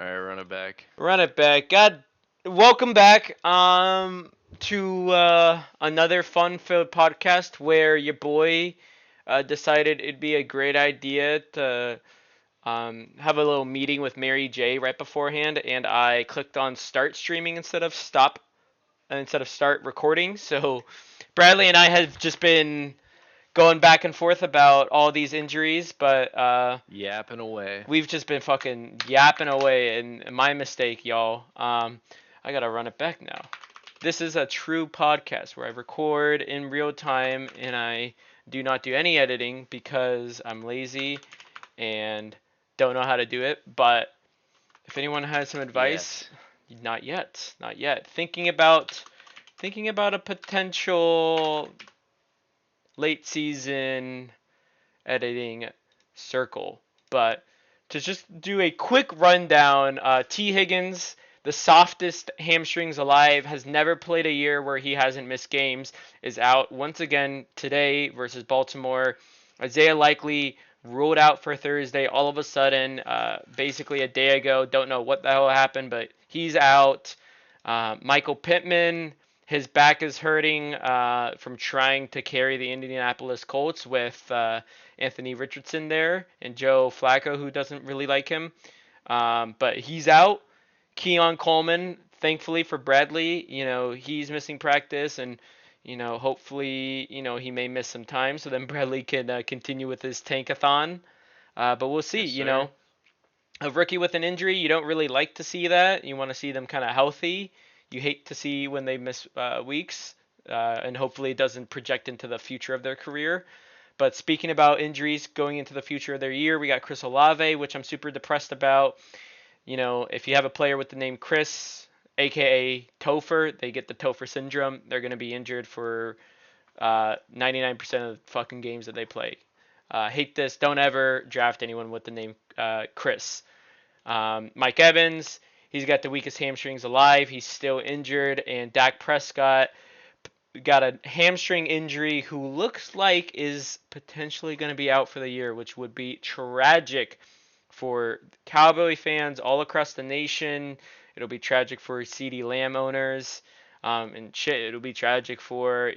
right, run it back. Run it back. God, welcome back. To another fun-filled podcast where your boy decided it'd be a great idea to have a little meeting with Mary J right beforehand, and I clicked on start streaming instead of start recording. So Bradley and I have just been going back and forth about all these injuries, but Yapping away. we've just been fucking yapping away, and my mistake, y'all. I gotta run it back now. This is a true podcast where I record in real time and I do not do any editing because I'm lazy and don't know how to do it. But if anyone has some advice, Yet. not yet, not yet. Thinking about a potential late season editing circle. But to just do a quick rundown, T. Higgins, the softest hamstrings alive, has never played a year where he hasn't missed games, is out once again today versus Baltimore. Isaiah Likely ruled out for Thursday all of a sudden, basically a day ago. Don't know what the hell happened, but he's out. Michael Pittman, his back is hurting from trying to carry the Indianapolis Colts with Anthony Richardson there and Joe Flacco, who doesn't really like him. But he's out. Keon Coleman, thankfully for Bradley, he's missing practice and hopefully, he may miss some time so then Bradley can continue with his tankathon. But we'll see, Yes, sir. a rookie with an injury, you don't really like to see that. You want to see them kind of healthy. You hate to see when they miss weeks, and hopefully it doesn't project into the future of their career. But speaking about injuries going into the future of their year, we got Chris Olave, which I'm super depressed about. If you have a player with the name Chris, aka Topher, they get the Topher syndrome. They're going to be injured for 99% of the fucking games that they play. Hate this. Don't ever draft anyone with the name Chris. Mike Evans, he's got the weakest hamstrings alive. He's still injured. And Dak Prescott got a hamstring injury who looks like is potentially going to be out for the year, which would be tragic for Cowboy fans all across the nation. It'll be tragic for CeeDee Lamb owners. And shit, it'll be tragic for,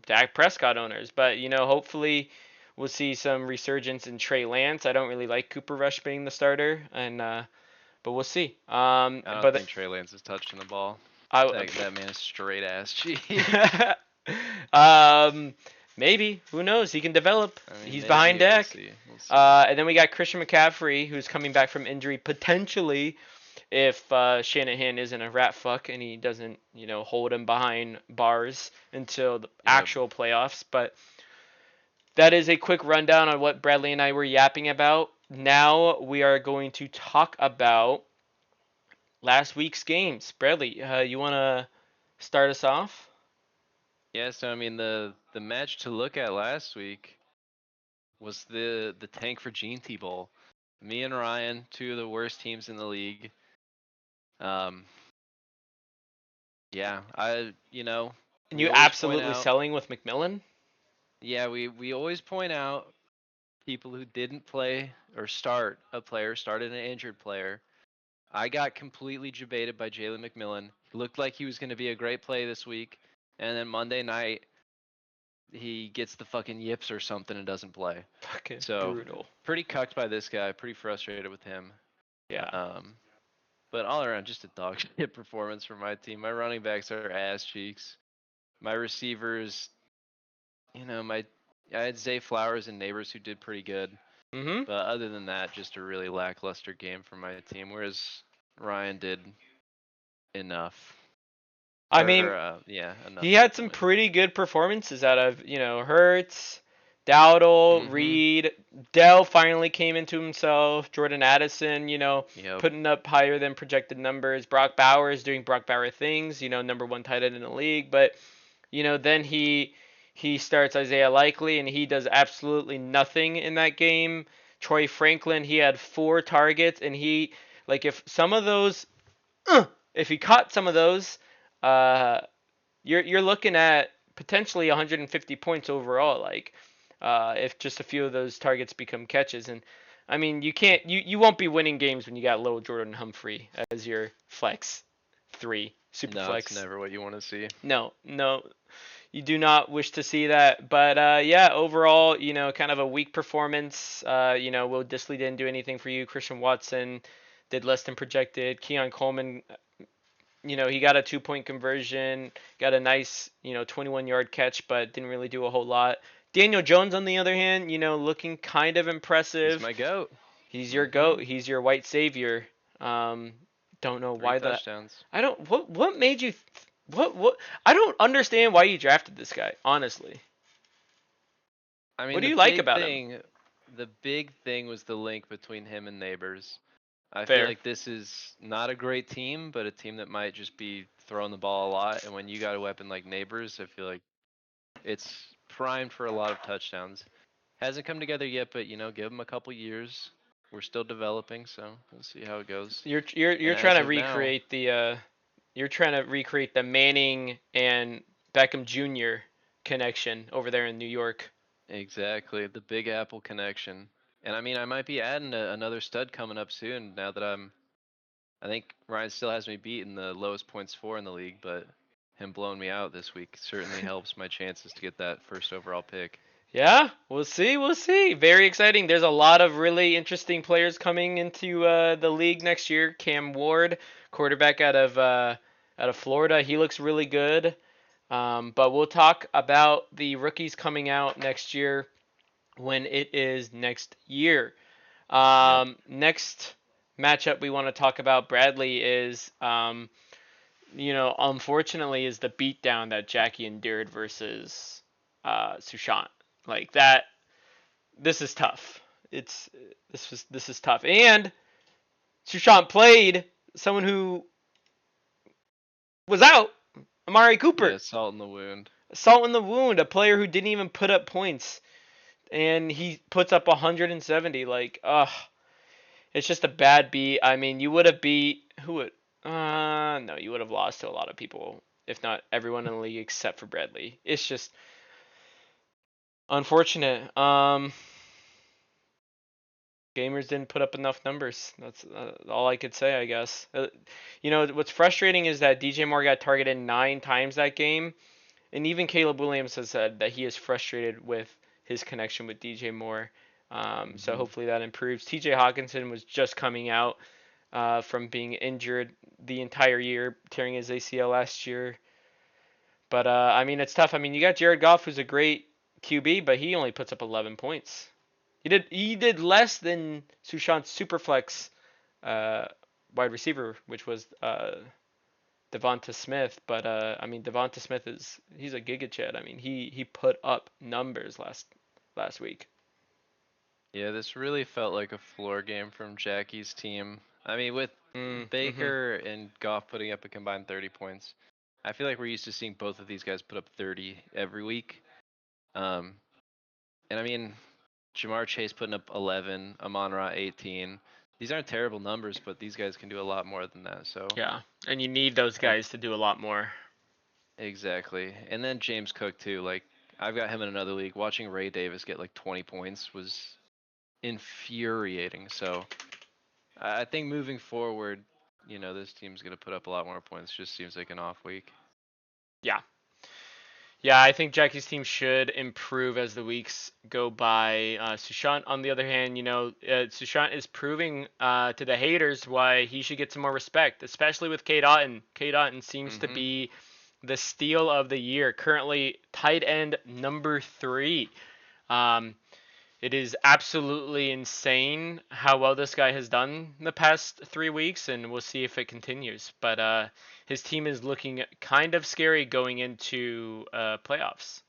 Dak Prescott owners. But, hopefully we'll see some resurgence in Trey Lance. I don't really like Cooper Rush being the starter, and but we'll see. I don't But think Trey Lance is touching the ball. I, That man is straight ass cheap. um, maybe who knows? He can develop. I mean, He's behind maybe. We'll Dak. see. We'll see. And then we got Christian McCaffrey, who's coming back from injury potentially if Shanahan isn't a rat fuck and he doesn't, hold him behind bars until the Yep. actual playoffs. But that is a quick rundown on what Bradley and I were yapping about. Now we are going to talk about last week's games. Bradley, you want to start us off? Yeah. So I mean, the match to look at last week was the Tank for Gene Bowl. Me and Ryan, two of the worst teams in the league. Um. Yeah. And We you always point absolutely out. selling with McMillan? Yeah, we always point out people who didn't play or start a player, started an injured player. I got completely debated by Jalen McMillan. He looked like he was going to be a great play this week, and then Monday night he gets the fucking yips or something and doesn't play. Fucking So brutal. pretty cucked by this guy. Pretty frustrated with him. Yeah. Um, but all around, just a dog shit performance from my team. My running backs are ass cheeks. My receivers, my I had Zay Flowers and Neighbors who did pretty good. Mm-hmm. But other than that, just a really lackluster game for my team. Whereas Ryan did enough, I mean, or yeah, enough he to had to some win. pretty good performances out of, Hurts, Dowdle, Mhm. Reed. Dell finally came into himself. Jordan Addison, Yep. putting up higher than projected numbers. Brock Bowers doing Brock Bauer things, number one tight end in the league. But, then he starts Isaiah Likely and he does absolutely nothing in that game. Troy Franklin, he had 4 targets and he, like, if he caught some of those, uh, you're looking at potentially 150 points overall. Like, if just a few of those targets become catches, and I mean, you won't be winning games when you got Lil Jordan Humphrey as your flex 3, super No, it's flex. never what you want to see. No, no, you do not wish to see that. But yeah, overall, kind of a weak performance. Will Disley didn't do anything for you. Christian Watson did less than projected. Keon Coleman, he got a 2-point conversion, got a nice, 21-yard catch, but didn't really do a whole lot. Daniel Jones, on the other hand, looking kind of He's impressive. my goat. He's your Hmm. goat. He's your white savior. Um, don't know Three why that. touchdowns. I don't. What made you? What? I don't understand why you drafted this guy. Honestly, I what mean, do you like about him? the big thing was the link between him and Neighbors. I feel Fair. like this is not a great team, but a team that might just be throwing the ball a lot. And when you got a weapon like Neighbors, I feel like it's primed for a lot of touchdowns. Hasn't come together yet, but give him a couple years. We're still developing, so we'll see how it goes. You're And trying as to of now, recreate the Manning and Beckham Jr. connection over there in New York. exactly the Big Apple connection. And I mean, I might be adding another stud coming up soon. Now that I think Ryan still has me beat in the lowest points for in the league, but him blowing me out this week certainly helps my chances to get that first overall pick. Yeah, we'll see. We'll see. Very exciting. There's a lot of really interesting players coming into the league next year. Cam Ward, quarterback out of Florida, he looks really good. But we'll talk about the rookies coming out next year when it is next year. Yep. Next matchup we want to talk about, Bradley, is unfortunately, is the beatdown that Jackie endured versus Sushant. Like that, this is tough. This is tough. And Sushant played someone who was out, Amari Cooper. Yeah, salt in the wound. Salt in the wound, a player who didn't even put up points. And he puts up 170. Like, ugh. It's just a bad beat. I mean, you would have beat who would no, you would have lost to a lot of people, if not everyone in the league except for Bradley. It's just unfortunate. Gamers didn't put up enough numbers. That's all I could say, I guess. What's frustrating is that DJ Moore got targeted 9 times that game, and even Caleb Williams has said that he is frustrated with his connection with DJ Moore. So Hmm. hopefully that improves. TJ Hawkinson was just coming out from being injured the entire year, tearing his ACL last year. But I mean, it's tough. I mean, you got Jared Goff, who's a great QB, but he only puts up 11 points. He did less than Sushant's superflex uh, wide receiver, which was Devonta Smith. But I mean, Devonta Smith he's a giga chad. I mean, he put up numbers last week. Yeah, this really felt like a floor game from Jackie's team. I mean, with Mm-hmm. Baker and Goff putting up a combined 30 points, I feel like we're used to seeing both of these guys put up 30 every week. Um, and I mean, Jamar Chase putting up 11, Amon Ra 18. These aren't terrible numbers, but these guys can do a lot more than that. So Yeah, and you need those I think guys to do a lot more. exactly. And then James Cook too. Like I've got him in another league. Watching Ray Davis get like 20 points was infuriating. So I think moving forward, this team's gonna put up a lot more points. Just seems like an off week. Yeah, yeah, I think Jackie's team should improve as the weeks go by. Sushant, on the other hand, Sushant is proving to the haters why he should get some more respect, especially with Kate Otten. Kate Otten seems to Hmm. be the steal of the year, currently tight end number 3. Um, it is absolutely insane how well this guy has done the past 3 weeks, and we'll see if it continues. But his team is looking kind of scary going into playoffs.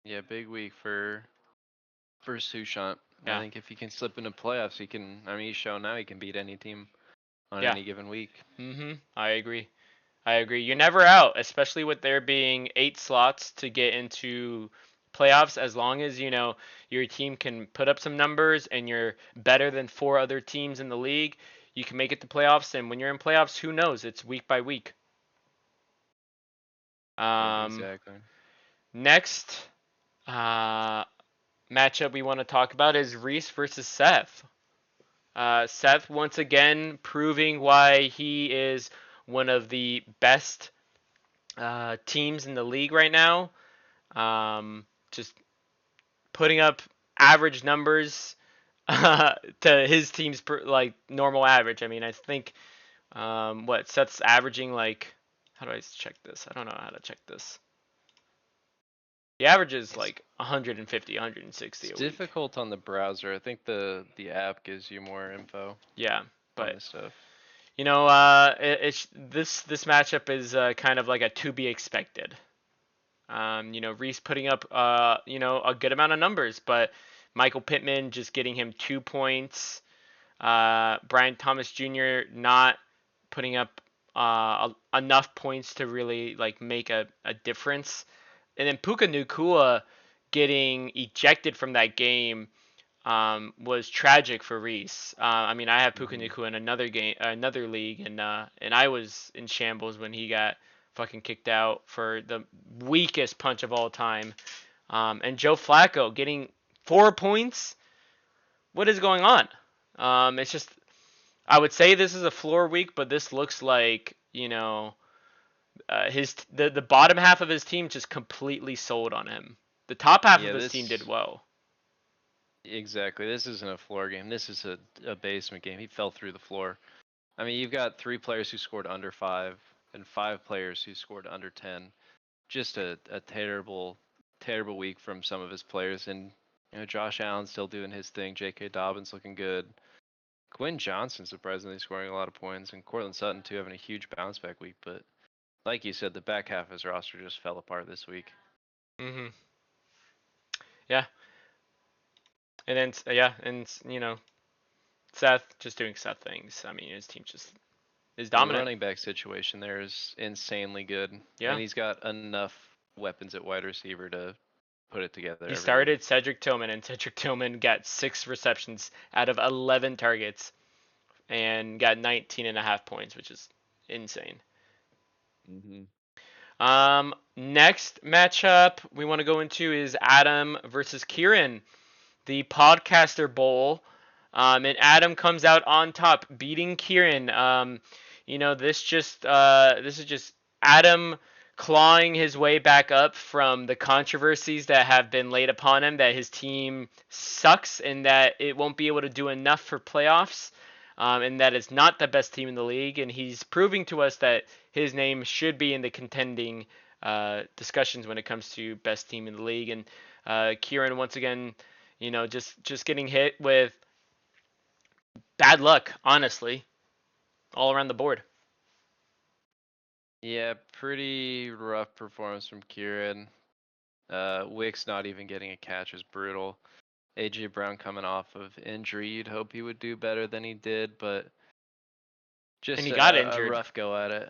Yeah, big week for Sushant. I Yeah, think if he can slip into playoffs, he can. I mean, he's shown now he can beat any team on yeah. any given week. I agree. I agree. You're never out, especially with there being 8 slots to get into playoffs. As long as your team can put up some numbers and you're better than 4 other teams in the league, you can make it to playoffs. And when you're in playoffs, who knows? It's week by week. Yep, Um, exactly. next, uh, matchup we want to talk about is Reese versus Seth. Seth once again proving why he is one of the best teams in the league right now. Just putting up average numbers to his team's like normal average. I mean, I think what Seth's averaging like. How do I check this? I don't know how to check this. The average is It's, like 150, 160 it's a week. difficult on the browser. I think the app gives you more info Yeah, on but this stuff. this matchup is kind of like a to be expected. Reese putting up a good amount of numbers, but Michael Pittman just getting him 2 points. Brian Thomas Jr. not putting up enough points to really like make a difference. And then Puka Nacua getting ejected from that game was tragic for Reese. I mean, I have Puka Nacua in another game, another league, and I was in shambles when he got fucking kicked out for the weakest punch of all time. And Joe Flacco getting 4 points. What is going on? It's just I would say this is a floor week, but this looks like the bottom half of his team just completely sold on him. The top half Yeah, of his team did well. exactly. This isn't a floor game. This is a basement game. He fell through the floor. I mean, you've got 3 players who scored under 5 and 5 players who scored under 10. Just a terrible, terrible week from some of his players. And Josh Allen still doing his thing. J.K. Dobbins looking good. Quinn Johnson surprisingly scoring a lot of points, and Cortland Sutton too having a huge bounce back week. But like you said, the back half of his roster just fell apart this week. Mhm. Yeah. And then Seth just doing Seth things. I mean, his team just is The dominant. running back situation there is insanely good, Yeah. and he's got enough weapons at wide receiver to put it together He every week. started Cedric Tillman, and Cedric Tillman got 6 receptions out of 11 targets and got 19.5 points, which is insane. Next matchup we want to go into is Adam versus Kieran, the Podcaster Bowl. And Adam comes out on top, beating Kieran. This is just Adam clawing his way back up from the controversies that have been laid upon him, that his team sucks and that it won't be able to do enough for playoffs, and that it's not the best team in the league. And he's proving to us that his name should be in the contending discussions when it comes to best team in the league. And Kieran once again, just getting hit with bad luck, honestly, all around the board. Yeah, pretty rough performance from Kieran. Wicks not even getting a catch is brutal. AJ Brown coming off of injury, you'd hope he would do better than he did, but just And he got a injured. rough go at it.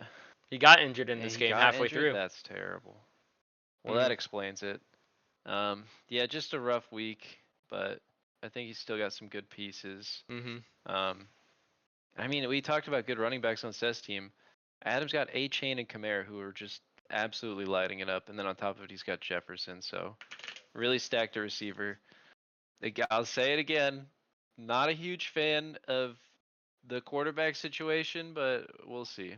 He got injured in And this he game got halfway injured? through. That's terrible. Well, Mm-hmm. that explains it. Yeah, just a rough week, but I think he's still got some good pieces. Mm-hmm. I mean, we talked about good running backs on Seth's team. Adam's got Achane and Kamara who are just absolutely lighting it up, and then on top of it, he's got Jefferson. So really stacked a receiver. I'll say it again. Not a huge fan of the quarterback situation, but we'll see.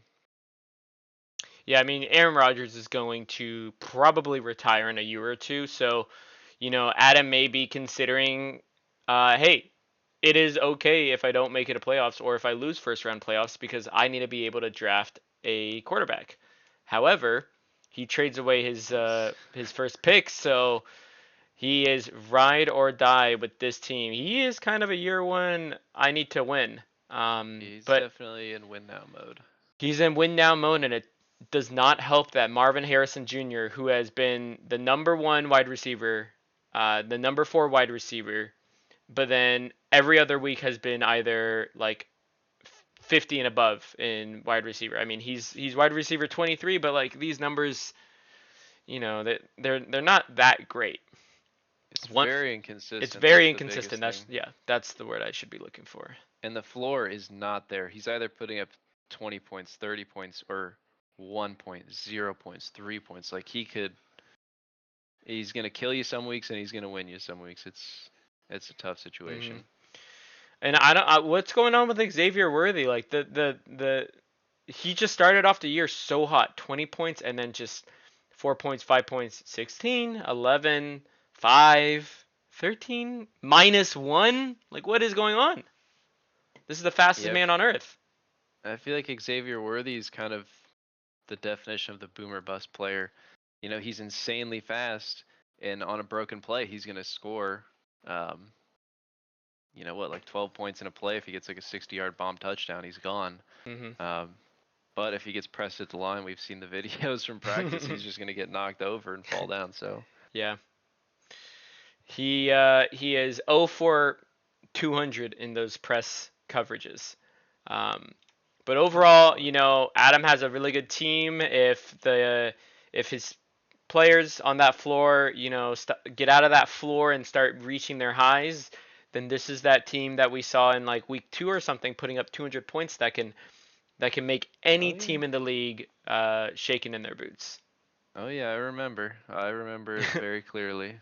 Yeah, I mean, Aaron Rodgers is going to probably retire in a year or two. So, Adam may be considering, hey, it is okay if I don't make it to playoffs or if I lose first round playoffs because I need to be able to draft a quarterback. However, he trades away his first pick, so he is ride or die with this team. He is kind of a year one. I need to win. He's But definitely in win now mode. he's in win now mode, and it does not help that Marvin Harrison Jr., who has been the number one wide receiver, the number 4 wide receiver, but then every other week has been either like 50 and above in wide receiver. I mean, he's wide receiver 23, but like these numbers, they're not that great. It's One, very inconsistent. it's very That's the biggest inconsistent. thing. That's the word I should be looking for. And the floor is not there. He's either putting up 20 points, 30 points, or 1 point, 0 points, 3 points. Like he could He's gonna kill you some weeks and he's gonna win you some weeks. It's a tough situation. And what's going on with Xavier Worthy? Like the he just started off the year so hot, 20 points, and then just 4 points, 5 points, 16, 11, 5, 13, -1. Like, what is going on? This is the fastest Yeah, man on earth. I feel like Xavier Worthy is kind of the definition of the boomer bust player. He's insanely fast, and on a broken play, he's gonna score. Um, like 12 points in a play. If he gets like a 60-yard bomb touchdown, he's gone. Mm-hmm. But if he gets pressed at the line, we've seen the videos from practice. He's just gonna get knocked over and fall down. So Yeah. He is 0 for 200 in those press coverages. But overall, Adam has a really good team. If his players on that floor, get out of that floor and start reaching their highs, then this is that team that we saw in like week 2 or something, putting up 200 points that can make any team in the league shaking in their boots. Oh yeah, I remember. I remember it very clearly.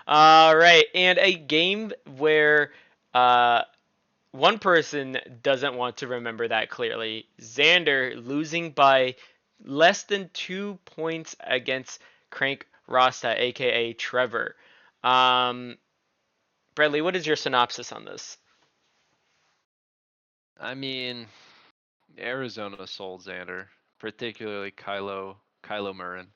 All right, and a game where one person doesn't want to remember that clearly. Xander losing by less than 2 points against Crank Rasta, aka Trevor. Bradley, what is your synopsis on this? I mean, Arizona sold Xander, particularly Kylo Murray.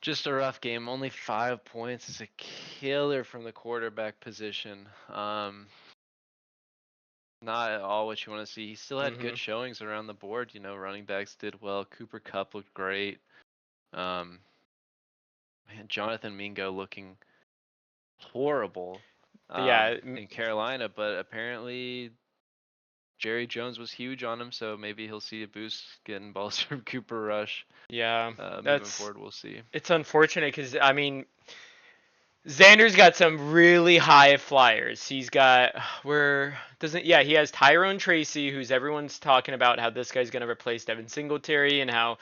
Just a rough game. Only 5 points is a killer from the quarterback position. Not at all what you want to see. He still had good showings around the board. Running backs did well. Cooper Kupp looked great. Man, Jonathan Mingo looking horrible. Yeah. In Carolina, but apparently Jerry Jones was huge on him, so maybe he'll see a boost getting balls from Cooper Rush. Yeah, moving forward, we'll see. It's unfortunate because Xander's got some really high flyers. He's got he has Tyrone Tracy, who's everyone's talking about how this guy's gonna replace Devin Singletary and how,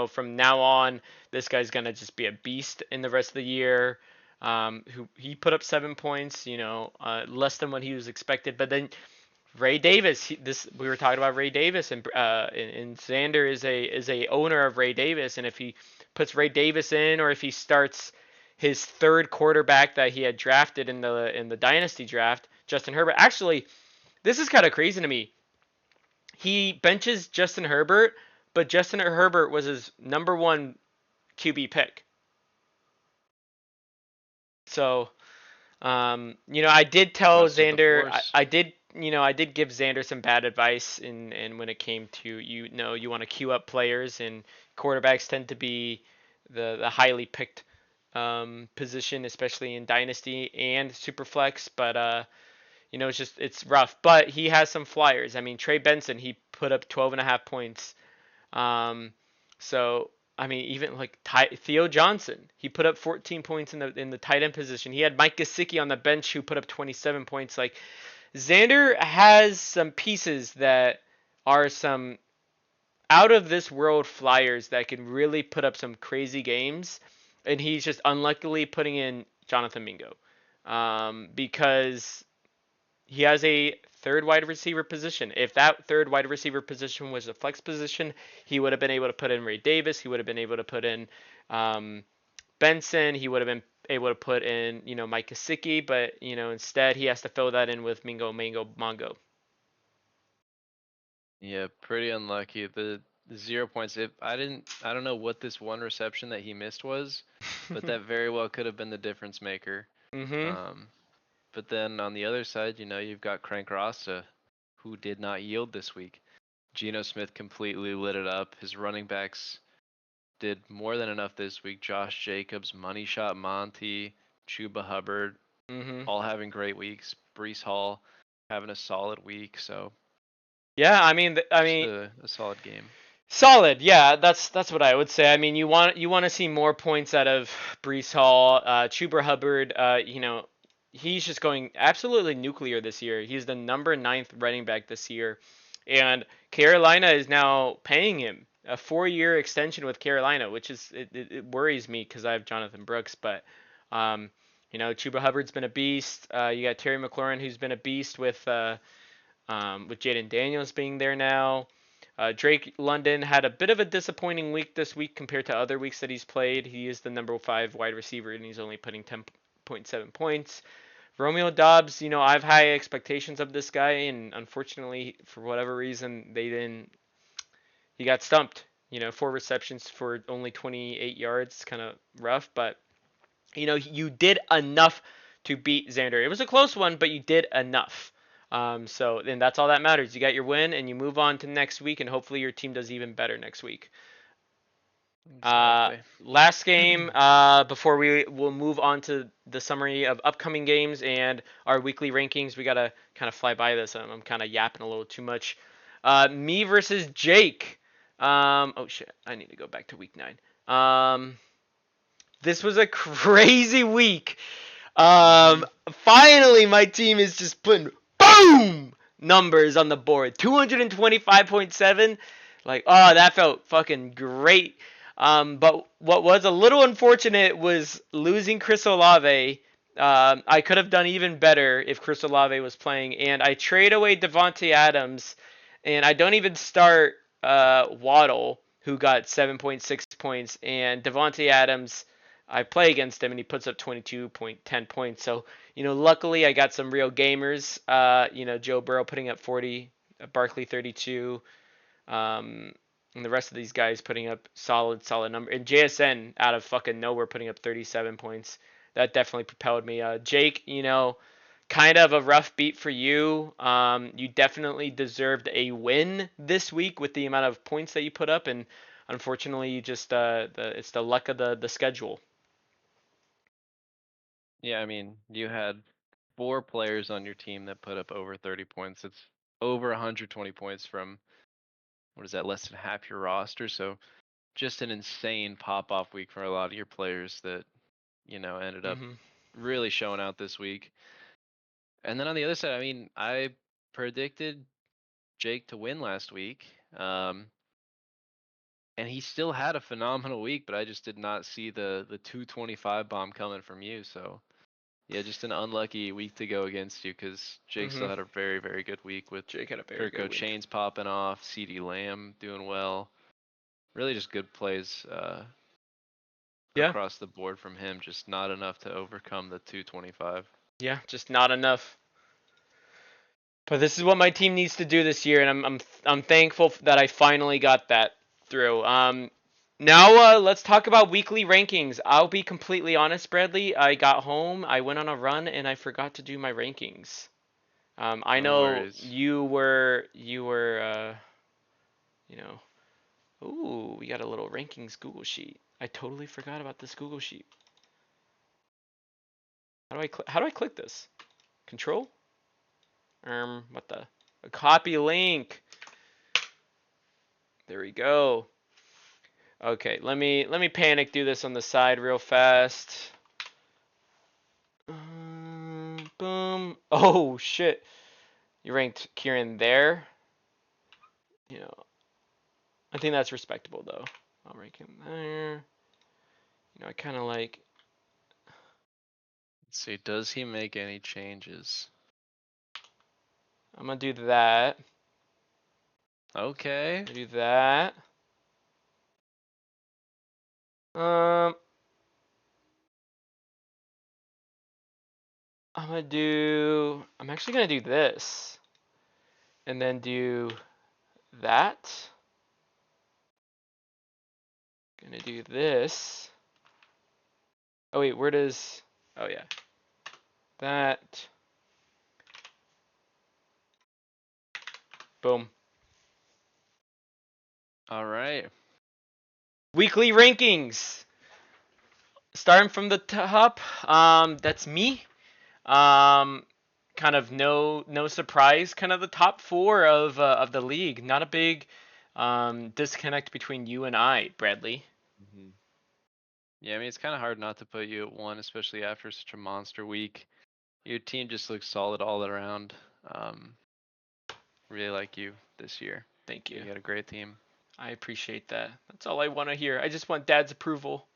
from now on this guy's gonna just be a beast in the rest of the year. Who he put up 7 points, less than what he was expected. But then Ray Davis, we were talking about Ray Davis, and Xander is a owner of Ray Davis, and if he puts Ray Davis in, or if he starts his third quarterback that he had drafted in the dynasty draft, Justin Herbert. Actually, this is kind of crazy to me. He benches Justin Herbert, but Justin Herbert was his number 1 QB pick. So, I did tell Xander, I did give Xander some bad advice in when it came to you want to queue up players, and quarterbacks tend to be the highly picked position, especially in Dynasty and Superflex. But it's rough. But he has some flyers. I mean, Trey Benson, he put up 12.5 points. So even like Theo Johnson, he put up 14 points in the tight end position. He had Mike Gesicki on the bench who put up 27 points. Like, Xander has some pieces that are some out of this world flyers that can really put up some crazy games, and he's just unluckily putting in Jonathan Mingo because he has a third wide receiver position. If that third wide receiver position was a flex position, he would have been able to put in Ray Davis. He would have been able to put in Benson. He would have been able to put in, Mike Gesicki, but, instead he has to fill that in with Mingo, Mango, Mongo. Yeah, pretty unlucky. The 0 points. I don't know what this one reception that he missed was, but that very well could have been the difference maker. But then on the other side, you've got Crank Rasta, who did not yield this week. Geno Smith completely lit it up. His running backs did more than enough this week. Josh Jacobs, Money Shot Monty, Chuba Hubbard, all having great weeks. Breece Hall having a solid week. So yeah, a solid game. Solid, yeah, that's what I would say. I mean, you want to see more points out of Breece Hall, Chuba Hubbard. He's just going absolutely nuclear this year. He's the number 9th running back this year, and Carolina is now paying him a 4-year extension with Carolina, which is it worries me because I have Jonathan Brooks, but you know, Chuba Hubbard's been a beast. You got Terry McLaurin, who's been a beast with Jaden Daniels being there now. Drake London had a bit of a disappointing week this week compared to other weeks that he's played. He is the number 5 wide receiver, and he's only putting 10.7 points. Romeo Dobbs, you know, I have high expectations of this guy, and unfortunately, for whatever reason, they didn't. He got stumped. You know, 4 receptions for only 28 yards, kind of rough, but you know, you did enough to beat Xander. It was a close one, but you did enough. So then that's all that matters. You got your win, and you move on to next week, and hopefully your team does even better next week. Exactly. Last game before we will move on to the summary of upcoming games and our weekly rankings. We gotta kind of fly by this. I'm kind of yapping a little too much. Me versus Jake. Oh shit, I need to go back to week 9. This was a crazy week. Finally, my team is just putting boom numbers on the board. 225.7. Like, oh, that felt fucking great. But what was a little unfortunate was losing Chris Olave. I could have done even better if Chris Olave was playing. And I trade away Devontae Adams. And I don't even start Waddle, who got 7.6 points. And Devontae Adams, I play against him, and he puts up 22.10 points. So, you know, luckily I got some real gamers. You know, Joe Burrow putting up 40, Barkley 32, and the rest of these guys putting up solid number. And JSN out of fucking nowhere putting up 37 points. That definitely propelled me. Jake, you know, kind of a rough beat for you. You definitely deserved a win this week with the amount of points that you put up, and unfortunately, you just it's the luck of the schedule. Yeah, I mean, you had 4 players on your team that put up over 30 points. It's over 120 points from, what is that, less than half your roster. So just an insane pop-off week for a lot of your players that, you know, ended up Mm-hmm. really showing out this week. And then on the other side, I mean, I predicted Jake to win last week. And he still had a phenomenal week, but I just did not see the 225 bomb coming from you. So yeah, just an unlucky week to go against you because Jake Mm-hmm. still had a very, very good week with Jake had a very Kirko good week. Chains popping off, CeeDee Lamb doing well. Really just good plays Yeah, across the board from him, just not enough to overcome the 225. yeah, just not enough. But this is what my team needs to do this year, and I'm thankful that I finally got that through. Now let's talk about weekly rankings. I'll be completely honest, Bradley. I got home, I went on a run, and I forgot to do my rankings. I No know worries. you know. Ooh, we got a little rankings Google sheet. I totally forgot about this Google sheet. How do I click this? Control? What the? A copy link. There we go. Okay, let me panic do this on the side real fast. Boom. Oh shit. You ranked Kieran there. You know, I think that's respectable though. I'll rank him there. You know, I kind of like. Let's see, does he make any changes? I'm gonna do that. Okay. Do that. Um, I'm actually gonna do this, and then do that. Gonna do this. Oh wait, where does? Oh yeah, that. Boom. All right. Weekly rankings. Starting from the top, that's me. Um, kind of no surprise. Kind of the top 4 of the league. Not a big disconnect between you and I, Bradley. hmm Yeah, I mean, it's kind of hard not to put you at 1, especially after such a monster week. Your team just looks solid all around. Really like you this year. Thank you. You got a great team. I appreciate that. That's all I want to hear. I just want Dad's approval.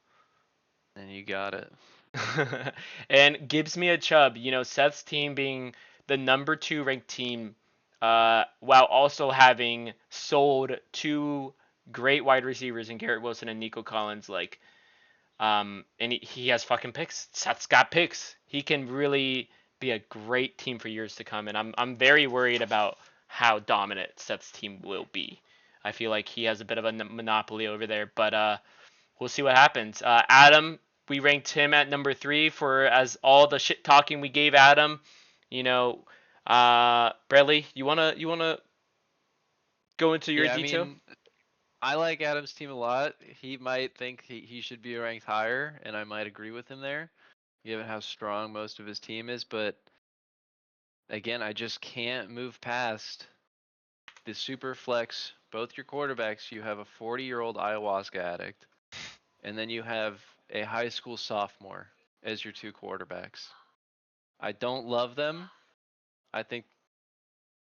And you got it. And Gibbs Mia Chubb, Seth's team being the number 2 ranked team, while also having sold 2 great wide receivers in Garrett Wilson and Nico Collins, and he has fucking picks. Seth's got picks. He can really be a great team for years to come, and I'm very worried about how dominant Seth's team will be. I feel like he has a bit of a monopoly over there, but we'll see what happens. Adam, we ranked him at number 3 for as all the shit talking we gave Adam. Bradley, you wanna go into your Yeah, I detail? mean, I like Adam's team a lot. He might think he should be ranked higher, and I might agree with him there, given how strong most of his team is. But again, I just can't move past the super flex. Both your quarterbacks, you have a 40-year-old ayahuasca addict, and then you have a high school sophomore as your 2 quarterbacks. I don't love them. I think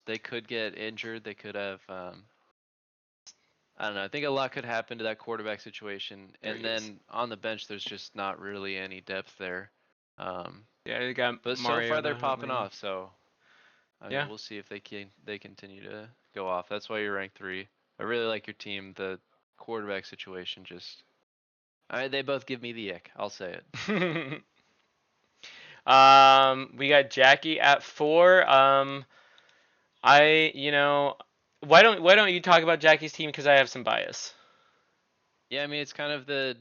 they could get injured. They could have I don't know. I think a lot could happen to that quarterback situation, There and he is. then on the bench, there's just not really any depth there. Um, Yeah, you got but so far they're Mariota popping Lane. off, so I mean, Yeah. we'll see if they continue to go off. That's why you're ranked 3. I really like your team. The quarterback situation just, they both give me the ick. I'll say it. We got Jackie at 4. I, why don't you talk about Jackie's team, because I have some bias. Yeah, I mean, it's kind of the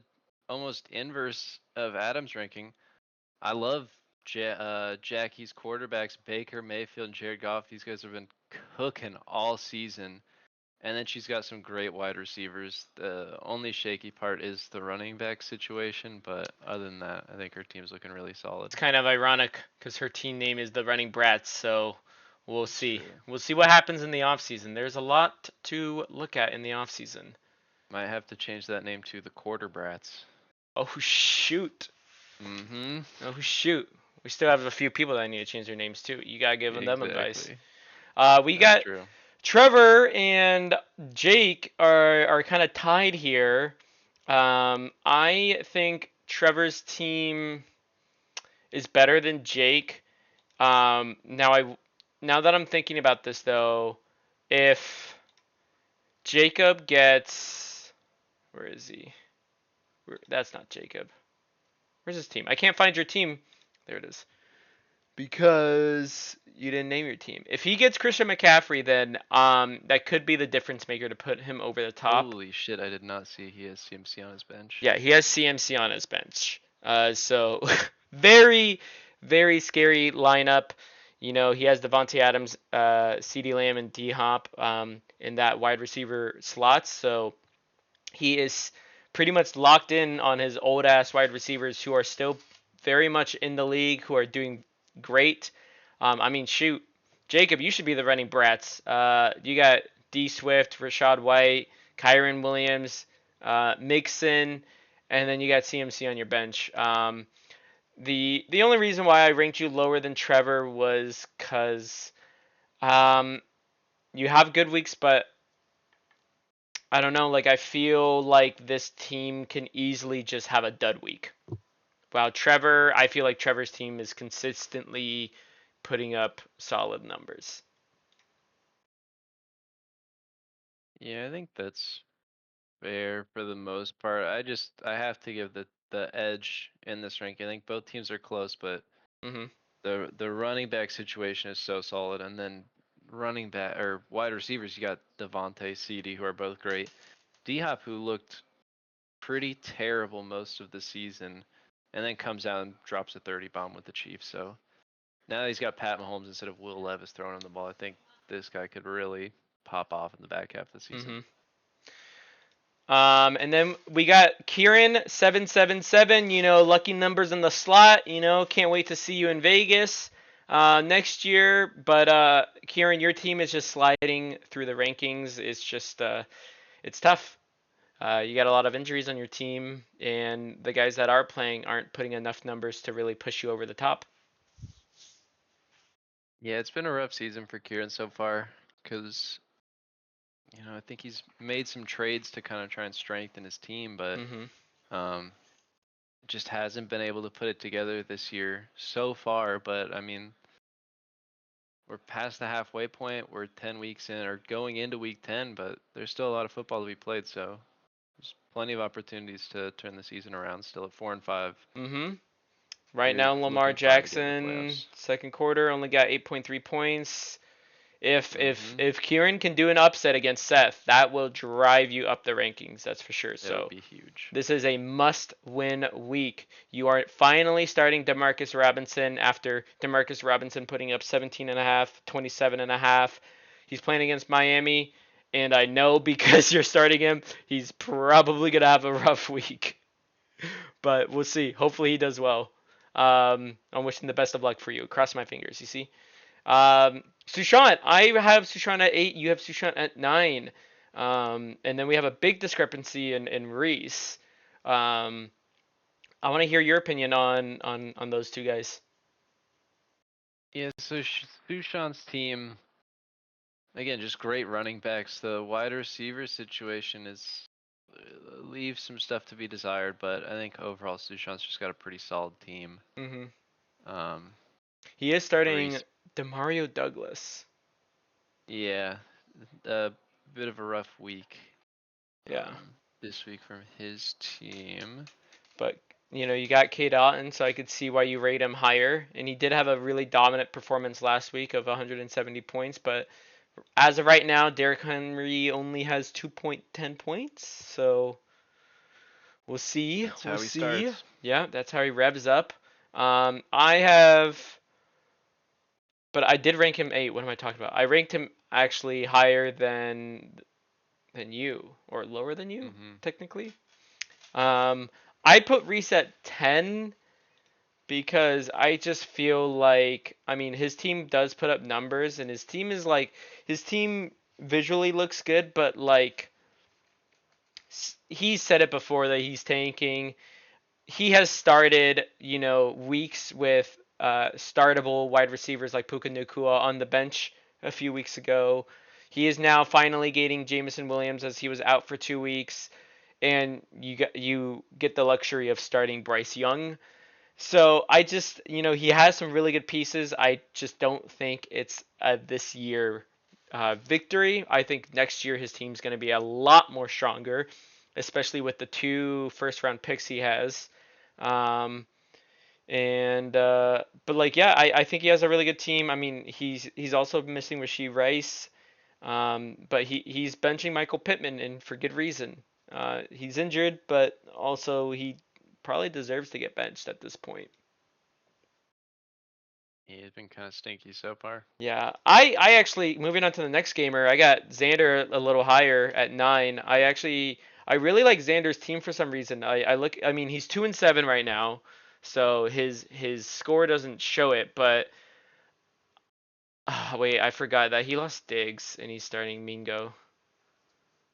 almost inverse of Adam's ranking. I love Jackie's quarterbacks, Baker Mayfield and Jared Goff. These guys have been cooking all season. And then she's got some great wide receivers. The only shaky part is the running back situation, but other than that, I think her team's looking really solid. It's kind of ironic because her team name is the Running Brats, so we'll That's see. true. We'll see what happens in the offseason. There's a lot to look at in the offseason. Might have to change that name to the Quarter Brats. Oh, shoot. Mm-hmm. Oh, shoot. We still have a few people that need to change their names, too. You got to give them advice. Exactly. We That's got true. Trevor and Jake are kind of tied here. I think Trevor's team is better than Jake. Now that I'm thinking about this though, if Jacob gets, where is he? That's not Jacob. Where's his team? I can't find your team. There it is. Because you didn't name your team. If he gets Christian McCaffrey, then that could be the difference maker to put him over the top. Holy shit, I did not see he has CMC on his bench. Yeah, he has CMC on his bench. So very, very scary lineup. He has Devontae Adams, CeeDee Lamb, and D Hop in that wide receiver slots. So he is pretty much locked in on his old ass wide receivers who are still very much in the league, who are doing great. I mean, shoot, Jacob, you should be the running brats. You got D Swift, Rashad White, Kyron Williams, Mixon, and then you got CMC on your bench. The only reason why I ranked you lower than Trevor was because you have good weeks, but I don't know. Like, I feel like this team can easily just have a dud week. While Trevor, I feel like Trevor's team is consistently putting up solid numbers. Yeah, I think that's fair for the most part. I have to give the edge in this ranking. I think both teams are close, but Hmm the running back situation is so solid, and then running back or wide receivers, you got Devontae, CeeDee, who are both great. D Hop, who looked pretty terrible most of the season, and then comes out and drops a 30 bomb with the Chiefs. So now that he's got Pat Mahomes instead of Will Levis throwing him the ball, I think this guy could really pop off in the back half of the season. hmm And then we got Kieran777, lucky numbers in the slot, can't wait to see you in Vegas next year. But Kieran, your team is just sliding through the rankings. It's just, it's tough. You got a lot of injuries on your team, and the guys that are playing aren't putting enough numbers to really push you over the top. Yeah, it's been a rough season for Kieran so far because I think he's made some trades to kind of try and strengthen his team, but Mm-hmm. um, just hasn't been able to put it together this year so far. But I mean, we're past the halfway point. We're 10 weeks in, or going into week 10, but there's still a lot of football to be played. So there's plenty of opportunities to turn the season around. Still at 4-5. Mm-hmm. Right You're now, Lamar looking fine to get in the Jackson, playoffs. second quarter, only got 8.3 points. If if Hmm. if Kieran can do an upset against Seth, that will drive you up the rankings. That's for sure. That would So be huge. this is a must-win week. You are finally starting Demarcus Robinson after Demarcus Robinson putting up 17 and a half, 27 and a half. He's playing against Miami, and I know because you're starting him, he's probably gonna have a rough week. But we'll see. Hopefully he does well. I'm wishing the best of luck for you. Cross my fingers. You see. Sushant, I have Sushant at 8. You have Sushant at 9. And then we have a big discrepancy in Reese. Um, I want to hear your opinion on those two guys. Yeah, so Sushan's team, again, just great running backs. The wide receiver situation is leaves some stuff to be desired, but I think overall Sushan's just got a pretty solid team. Hmm. Um, He is starting Reese, Demario Douglas. yeah, a bit of a rough week Yeah, this week from his team. but you got Kate Otten, so I could see why you rate him higher. And he did have a really dominant performance last week of 170 points, but as of right now, Derrick Henry only has 2.10 points, so we'll see. That's We'll how he see. starts. Yeah, that's how he revs up. I have, but I did rank him 8. What am I talking about? I ranked him actually higher than you, or lower than you, Hmm. technically. I put Reese at 10 because I just feel like, I mean, his team does put up numbers, and his team visually looks good, but like he said it before that he's tanking. He has started, weeks with startable wide receivers like Puka Nacua on the bench a few weeks ago. He is now finally getting Jameson Williams as he was out for 2 weeks, and you get the luxury of starting Bryce Young. So I just, he has some really good pieces. I just don't think it's this year victory. I think next year his team's going to be a lot more stronger, especially with the 2 first-round picks he has. Um, and but like yeah, I think he has a really good team. I mean, he's also missing Rashee Rice, but he's benching Michael Pittman and for good reason. He's injured, but also he probably deserves to get benched at this point. He's been kind of stinky so far. Yeah, I actually moving on to the next gamer. I got Xander a little higher at 9. I really like Xander's team for some reason. I mean he's 2-7 right now, so his score doesn't show it. But wait, I forgot that he lost Diggs and he's starting Mingo.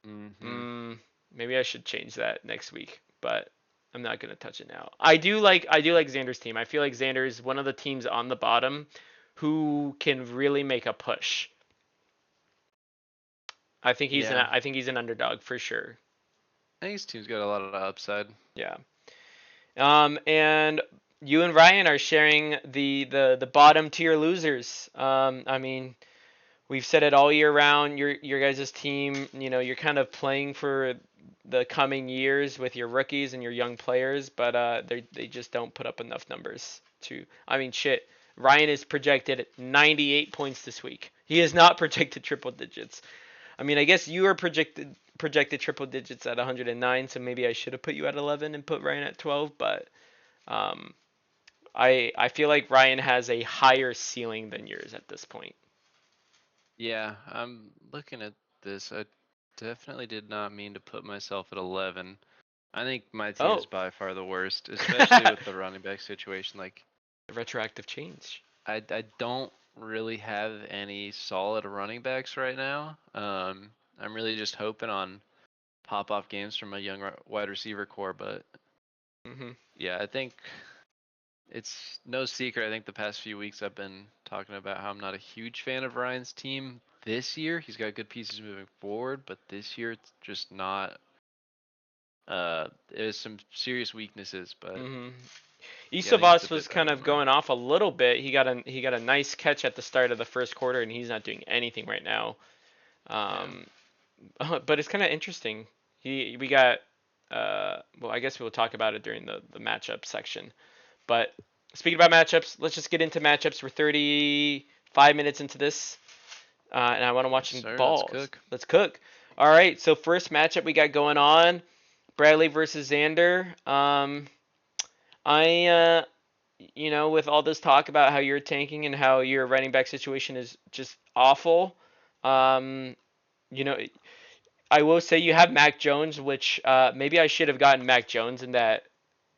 Hmm. Mm, maybe I should change that next week, but I'm not gonna touch it now. I do like Xander's team. I feel like Xander is one of the teams on the bottom who can really make a push. Yeah, I think he's an underdog for sure. I think his team's got a lot of upside. Yeah. And you and Ryan are sharing the bottom tier losers. I mean, we've said it all year round. Your guys' team, you're kind of playing for the coming years with your rookies and your young players, but they just don't put up enough numbers to. I mean, shit. Ryan is projected 98 points this week. He is not projected triple digits. I mean, I guess you are projected triple digits at 109, so maybe I should have put you at 11 and put Ryan at 12. But um, I feel like Ryan has a higher ceiling than yours at this point. Yeah, I'm looking at this. I definitely did not mean to put myself at 11. I think my team is Oh, by far the worst, especially with the running back situation. Like, retroactive change. I don't really have any solid running backs right now. I'm really just hoping on pop-off games from a young wide receiver core, but Hmm. yeah, I think it's no secret. I think the past few weeks I've been talking about how I'm not a huge fan of Ryan's team. this year he's got good pieces moving forward, but this year it's just not. There's some serious weaknesses, but Hmm. yeah, I think it's a Isovas was bit better kind than of that. going off a little bit. He got a nice catch at the start of the first quarter, and he's not doing anything right now. Yeah. Um, but it's kind of interesting. We got well, I guess we'll talk about it during the matchup section. But speaking about matchups, let's just get into matchups. We're 35 minutes into this, and I want to Yes, watch some sir. Let's balls. cook. Let's cook. All right, so first matchup we got going on, Bradley versus Xander. I with all this talk about how you're tanking and how your running back situation is just awful, um, you know, I will say you have Mac Jones, which maybe I should have gotten Mac Jones in that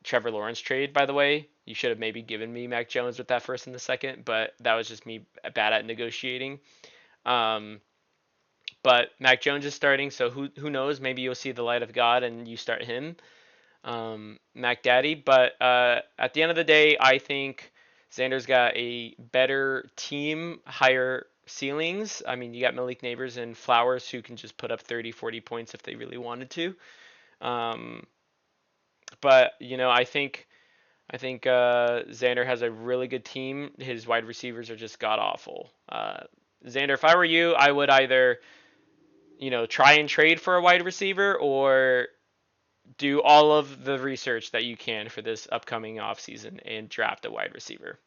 Trevor Lawrence trade, by the way. You should have maybe given me Mac Jones with that first and the second, but that was just me bad at negotiating. Um, but Mac Jones is starting, so who knows? Maybe you'll see the light of God and you start him, Mac Daddy. But at the end of the day, I think Xander's got a better team, higher ceilings. I mean, you got Malik Neighbors and Flowers who can just put up 30, 40 points if they really wanted to. Um, but I think Xander has a really good team. His wide receivers are just god awful. Xander, if I were you, I would either try and trade for a wide receiver or do all of the research that you can for this upcoming offseason and draft a wide receiver.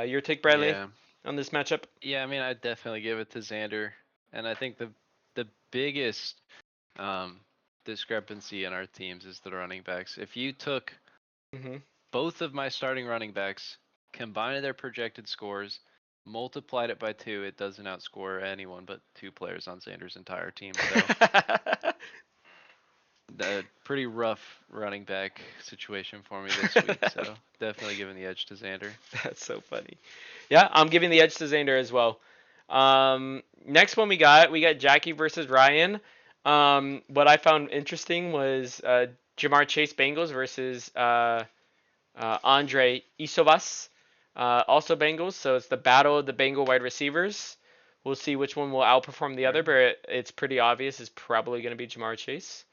Your take, Bradley, Yeah. on this matchup? Yeah, I mean, I'd definitely give it to Xander, and I think the biggest um, discrepancy in our teams is the running backs. If you took Hmm. both of my starting running backs, combined their projected scores, multiplied it by 2, it doesn't outscore anyone but 2 players on Xander's entire team. So the pretty rough running back situation for me this week. So definitely giving the edge to Xander. That's so funny. Yeah, I'm giving the edge to Xander as well. Next one we got Jackie versus Ryan. What I found interesting was Jamar Chase Bengals versus Andre Isovas, also Bengals. So it's the battle of the Bengal wide receivers. We'll see which one will outperform the other, Sure. but it's pretty obvious it's probably going to be Jamar Chase.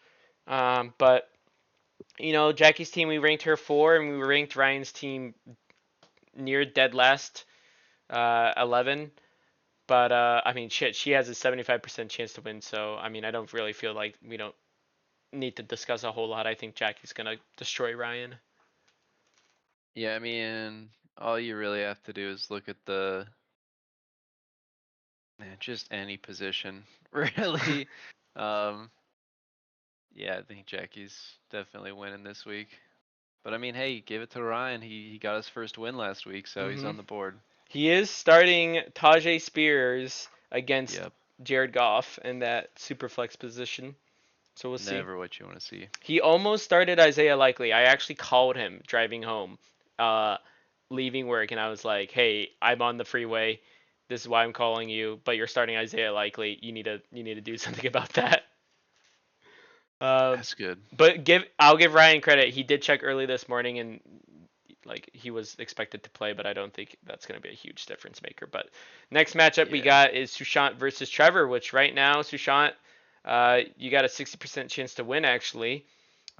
But Jackie's team we ranked her 4, and we ranked Ryan's team near dead last, 11. But I mean, shit, she has a 75% chance to win. So I mean, I don't really feel like we don't need to discuss a whole lot. I think Jackie's gonna destroy Ryan. Yeah, I mean, all you really have to do is look at the man, just any position, really. Um, yeah, I think Jackie's definitely winning this week. But I mean, hey, give it to Ryan. He got his first win last week, so he's Hmm. on the board. He is starting Tajay Spears against Yep, Jared Goff in that super flex position. So we'll see. never what you want to see. He almost started Isaiah Likely. I actually called him driving home, uh, leaving work, and I was like, "Hey, I'm on the freeway. This is why I'm calling you. But you're starting Isaiah Likely. You need to do something about that." Um, That's good. but I'll give Ryan credit. He did check early this morning, and like he was expected to play, but I don't think that's going to be a huge difference maker. But next matchup we Yeah. got is Sushant versus Trevor, which right now Sushant, you got a 60% chance to win actually.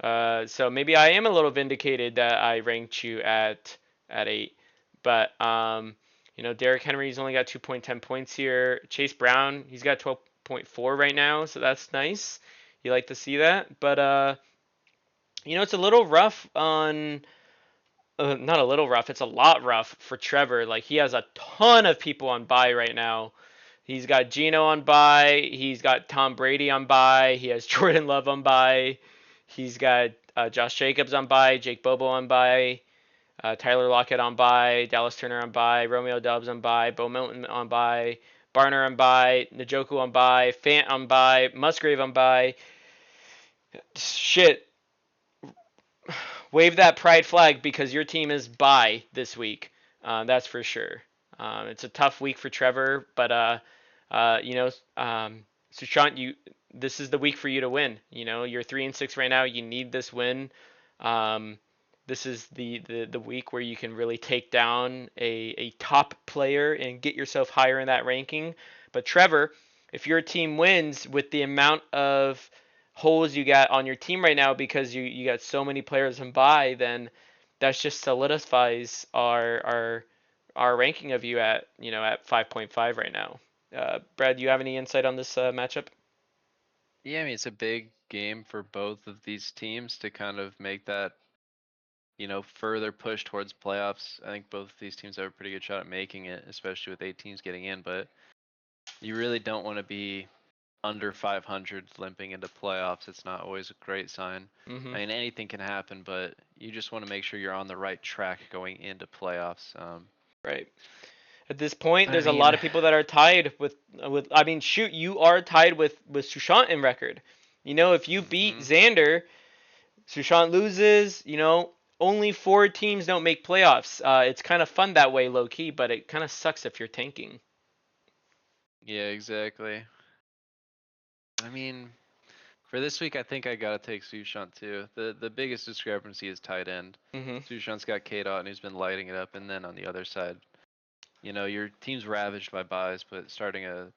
So maybe I am a little vindicated that I ranked you at 8. But Derrick Henry's only got 2.10 points here. Chase Brown, he's got 12.4 right now, so that's nice. You like to see that, but it's a little rough on. Not a little rough. It's a lot rough for Trevor. Like he has a ton of people on bye right now. He's got Gino on bye. He's got Tom Brady on bye. He has Jordan Love on bye. He's got Josh Jacobs on bye. Jake Bobo on bye. Tyler Lockett on bye. Dallas Turner on bye. Romeo Doubs on bye. Bo Melton on bye. Barner on bye. Njoku on bye. Fant on bye. Musgrave on bye. Shit, wave that pride flag because your team is bye this week. That's for sure. It's a tough week for Trevor, but Sushant, this is the week for you to win. You're 3-6 right now. You need this win. Um, this is the week where you can really take down a top player and get yourself higher in that ranking. But Trevor, if your team wins with the amount of holes you got on your team right now because you got so many players in bye, then that just solidifies our ranking of you at at 5.5 right now. Brad, do you have any insight on this matchup? Yeah, I mean, it's a big game for both of these teams to kind of make that, further push towards playoffs. I think both of these teams have a pretty good shot at making it, especially with 8 teams getting in, but you really don't want to be under 500 limping into playoffs. It's not always a great sign. Mm-hmm. I mean, anything can happen, but you just want to make sure you're on the right track going into playoffs. Right. At this point, I there's a mean, lot of people that are tied with. I mean, shoot, you are tied with Sushant in record. If you beat mhm. Xander, Sushant loses. Only 4 teams don't make playoffs. It's kind of fun that way, low key, but it kind of sucks if you're tanking. Yeah, exactly. I mean, for this week, I think I gotta take Sushant too. The biggest discrepancy is tight end. Mm-hmm. Sushant's got K-Dot and he's been lighting it up, and then on the other side, your team's ravaged by buys, but starting a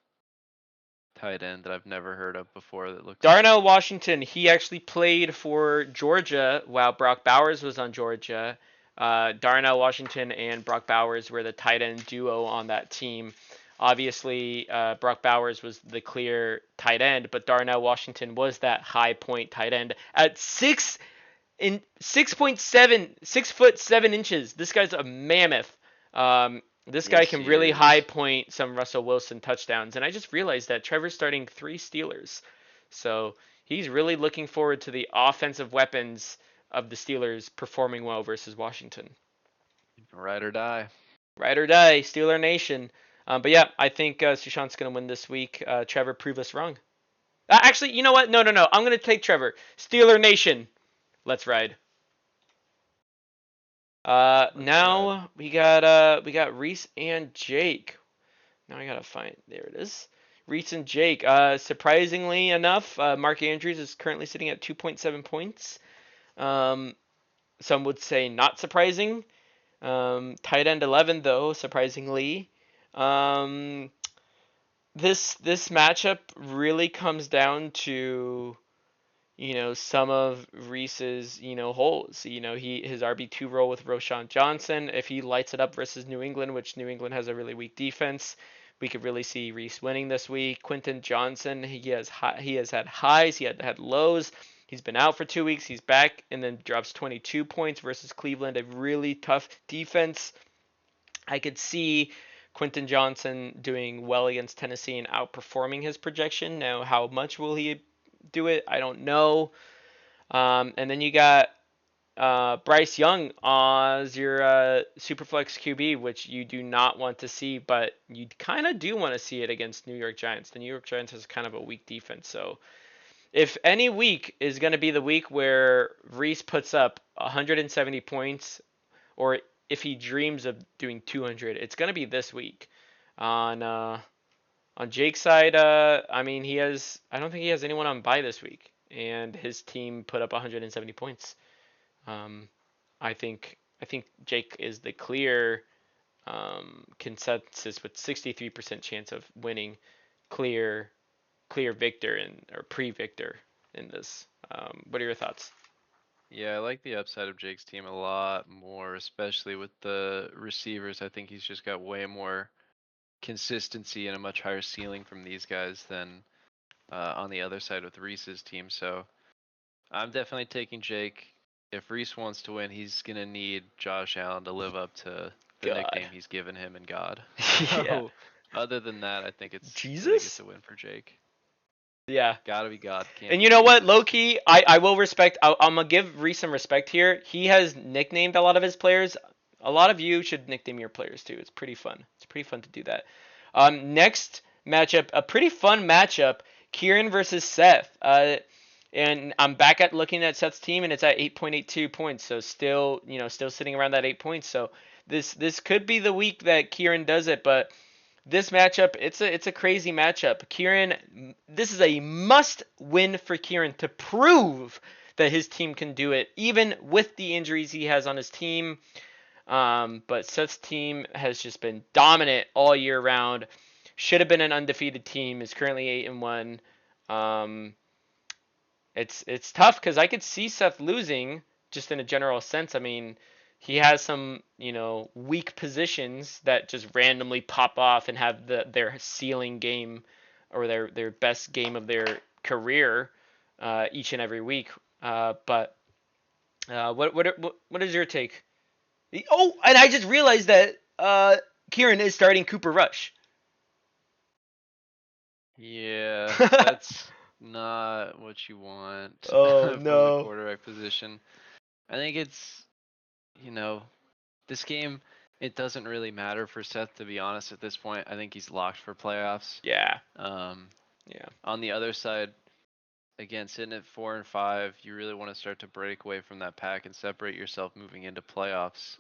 tight end that I've never heard of before that looks. Darnell Washington, he actually played for Georgia while Brock Bowers was on Georgia. Darnell Washington and Brock Bowers were the tight end duo on that team. Obviously, Brock Bowers was the clear tight end, but Darnell Washington was that high point tight end at 6'7". This guy's a mammoth. This guy Yes, can he really high is. point some Russell Wilson touchdowns. And I just realized that Trevor's starting 3 Steelers. So he's really looking forward to the offensive weapons of the Steelers performing well versus Washington. Ride or die. Ride or die, Steeler Nation. But yeah, I think Sushant's going to win this week. Trevor, prove us wrong. Actually, you know what? No. I'm going to take Trevor. Steeler Nation. Let's ride. Let's ride. Now we got Reese and Jake. Now I gotta find, there it is. Reese and Jake. Surprisingly enough, Mark Andrews is currently sitting at 2.7 points. Some would say not surprising. Tight end 11 though, surprisingly. This matchup really comes down to some of Reese's, holes. His RB2 role with Roschon Johnson. If he lights it up versus New England, which New England has a really weak defense, we could really see Reese winning this week. Quentin Johnson, he has had highs, he had lows. He's been out for 2 weeks. He's back and then drops 22 points versus Cleveland, a really tough defense. I could see Quentin Johnson doing well against Tennessee and outperforming his projection. Now, how much will he do it? I don't know. And then you got Bryce Young as your Superflex QB, which you do not want to see, but you kind of do want to see it against New York Giants. The New York Giants has kind of a weak defense. So if any week is going to be the week where Reese puts up 170 points, or if he dreams of doing 200, it's going to be this week. On Jake's side, I mean, I don't think he has anyone on bye this week, and his team put up 170 points. I think Jake is the clear consensus with 63% chance of winning, clear victor or pre-victor in this. What are your thoughts? Yeah, I like the upside of Jake's team a lot more, especially with the receivers. I think he's just got way more consistency and a much higher ceiling from these guys than on the other side with Reese's team. So I'm definitely taking Jake. If Reese wants to win, he's gonna need Josh Allen to live up to the God. nickname he's given him in God. Yeah. So other than that, I think it's Jesus? a win for Jake. Yeah. Gotta be God. Can't And be you know what, Jesus. low key, I will respect. I'm gonna give Reese some respect here. He has nicknamed a lot of his players. A lot of you should nickname your players too. It's pretty fun. It's pretty fun to do that. Next matchup, a pretty fun matchup. Kieran versus Seth. And I'm back at looking at Seth's team, and it's at 8.82 points. So still sitting around that 8 points. So this could be the week that Kieran does it, but this matchup, it's a crazy matchup. Kieran, this is a must win for Kieran to prove that his team can do it, even with the injuries he has on his team. But Seth's team has just been dominant all year round. Should have been an undefeated team. Is currently 8-1. Um, it's tough because I could see Seth losing just in a general sense. I mean, he has some weak positions that just randomly pop off and have their ceiling game or their best game of their career each and every week. But what is your take? Oh, and I just realized that Kieran is starting Cooper Rush. Yeah, that's not what you want Oh from the no. quarterback position. I think it's, this game, it doesn't really matter for Seth, to be honest, at this point. I think he's locked for playoffs. Yeah. Um, Yeah. on the other side, again, sitting at 4-5, you really want to start to break away from that pack and separate yourself moving into playoffs.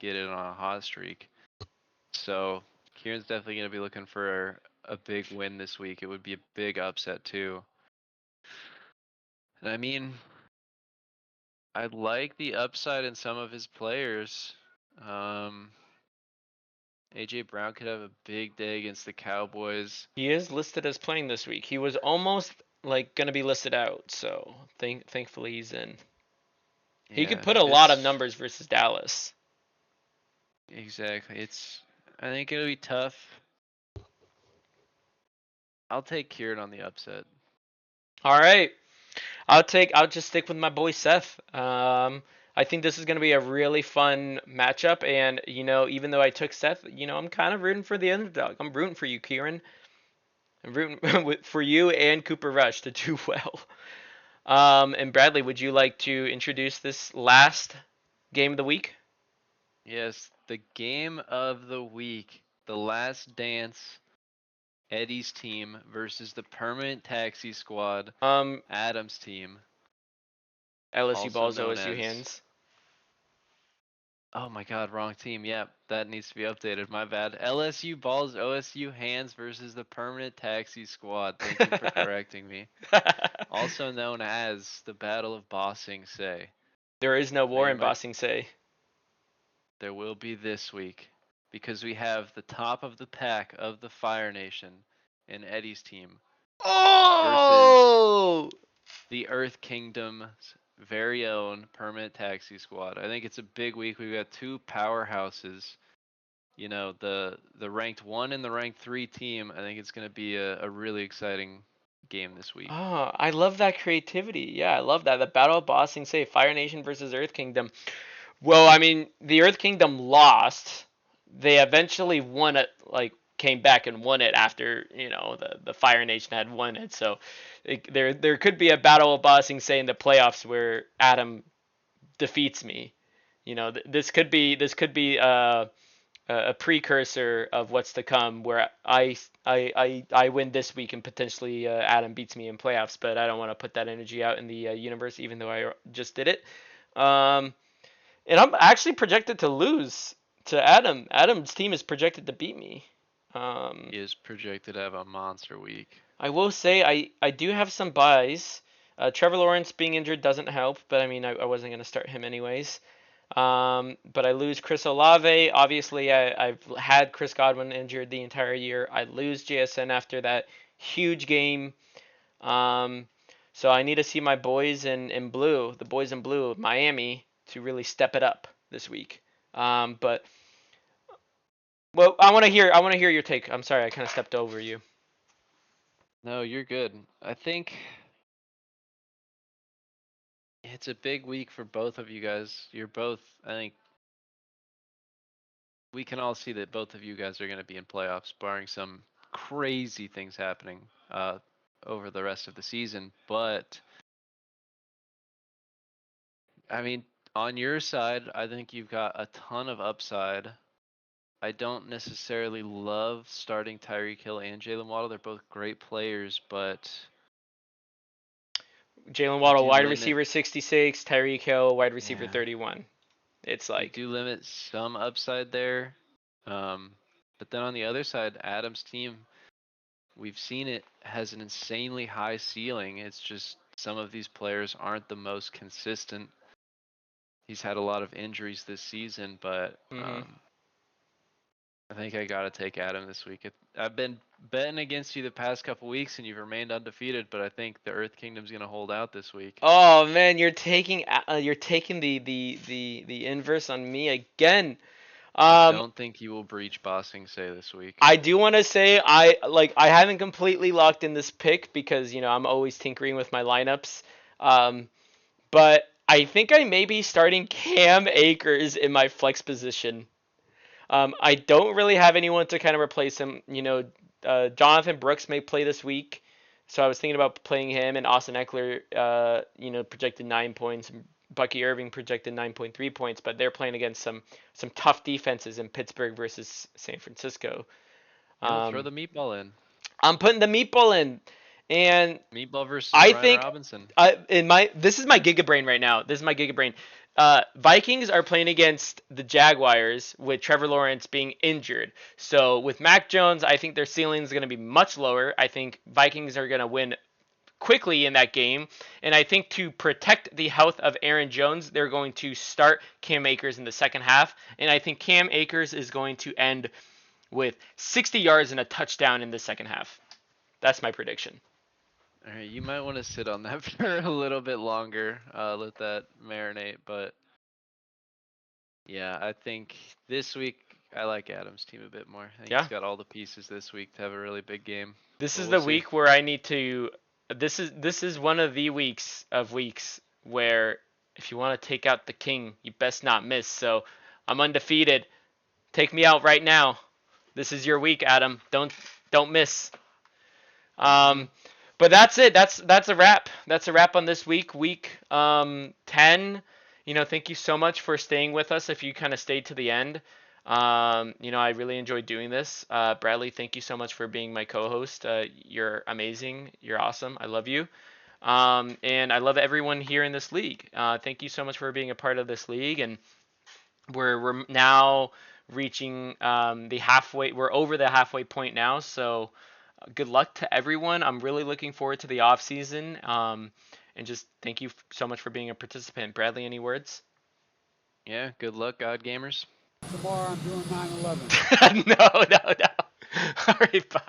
Get in on a hot streak. So Kieran's definitely going to be looking for a big win this week. It would be a big upset too. And I mean, I like the upside in some of his players. AJ Brown could have a big day against the Cowboys. He is listed as playing this week. He was almost like gonna be listed out, so thankfully he's in. He could Yeah, put a lot of it's numbers versus Dallas. exactly. I think it'll be tough. I'll take Kieran on the upset. All right. I'll just stick with my boy Seth. I think this is going to be a really fun matchup, and even though I took Seth, I'm kind of rooting for the underdog. I'm rooting for you, Kieran. I'm rooting for you and Cooper Rush to do well. And Bradley, would you like to introduce this last game of the week? Yes, the game of the week, the last dance, Eddie's team versus the permanent taxi squad, Adam's team, LSU also balls, known OSU as. hands. Oh my God, wrong team. Yep, that needs to be updated. My bad. LSU balls, OSU hands versus the permanent taxi squad. Thank you for correcting me. Also known as the Battle of Ba Sing Se. There is no war in Anybody? Ba Sing Se. There will be this week because we have the top of the pack of the Fire Nation in Eddie's team Oh! the Earth Kingdom's very own permanent taxi squad. I think it's a big week. We've got two powerhouses. The ranked 1 and the ranked 3 team. I think it's going to be a really exciting game this week. Oh, I love that creativity. Yeah, I love that. The Battle of Ba Sing Se, Fire Nation versus Earth Kingdom. Well, I mean, the Earth Kingdom lost. They eventually won it, like came back and won it after the Fire Nation had won it. So there could be a Battle of Ba Sing Se in the playoffs where Adam defeats me. This could be a precursor of what's to come, where I win this week and potentially Adam beats me in playoffs. But I don't want to put that energy out in the universe, even though I just did it. And I'm actually projected to lose to Adam. Adam's team is projected to beat me. He is projected to have a monster week. I will say I do have some buys. Trevor Lawrence being injured doesn't help, but I mean I wasn't gonna start him anyways. But I lose Chris Olave. Obviously, I've had Chris Godwin injured the entire year. I lose JSN after that huge game. So I need to see my boys in blue, the boys in blue, Miami, to really step it up this week. But well, I want to hear your take. I'm sorry, I kind of stepped over you. No, you're good. I think it's a big week for both of you guys. You're both, I think, we can all see that both of you guys are going to be in playoffs, barring some crazy things happening over the rest of the season. But I mean, on your side, I think you've got a ton of upside. I don't necessarily love starting Tyreek Hill and Jalen Waddle. They're both great players, but Jalen you Waddle, do wide limit receiver 66, Tyreek Hill, wide receiver yeah, 31. It's you like do limit some upside there. But then on the other side, Adam's team, we've seen it has an insanely high ceiling. It's just some of these players aren't the most consistent. He's had a lot of injuries this season, but Mhm. I think I gotta take Adam this week. I've been betting against you the past couple weeks, and you've remained undefeated. But I think the Earth Kingdom's gonna hold out this week. Oh man, you're taking the inverse on me again. I Um, don't think you will breach Bossing Say this week. I do want to say I haven't completely locked in this pick because I'm always tinkering with my lineups. But I think I may be starting Cam Akers in my flex position. I don't really have anyone to kind of replace him. Jonathan Brooks may play this week, so I was thinking about playing him, and Austin Eckler, projected 9 points. Bucky Irving projected 9.3 points, but they're playing against some tough defenses in Pittsburgh versus San Francisco. Throw the meatball in. I'm putting the meatball in, and Meatball versus I Brian think Robinson. this is my Giga Brain right now. This is my Giga Brain. Vikings are playing against the Jaguars with Trevor Lawrence being injured. So with Mac Jones, I think their ceiling is going to be much lower. I think Vikings are going to win quickly in that game. And I think to protect the health of Aaron Jones, they're going to start Cam Akers in the second half. And I think Cam Akers is going to end with 60 yards and a touchdown in the second half. That's my prediction. All right, you might want to sit on that for a little bit longer. Let that marinate. But yeah, I think this week I like Adam's team a bit more. I think Yeah. he's got all the pieces this week to have a really big game. This But is we'll the see. week where I need to. This is one of the weeks where if you want to take out the king, you best not miss. So I'm undefeated. Take me out right now. This is your week, Adam. Don't miss. But that's it. That's a wrap. That's a wrap on this week 10. Thank you so much for staying with us. If you kind of stayed to the end, I really enjoyed doing this. Bradley, thank you so much for being my co-host. You're amazing. You're awesome. I love you. And I love everyone here in this league. Thank you so much for being a part of this league. And we're now reaching the halfway. We're over the halfway point now. So good luck to everyone. I'm really looking forward to the off season. And just thank you so much for being a participant. Bradley, any words? Yeah, good luck, God Gamers. Tomorrow I'm doing 9/11. No. All right, bye.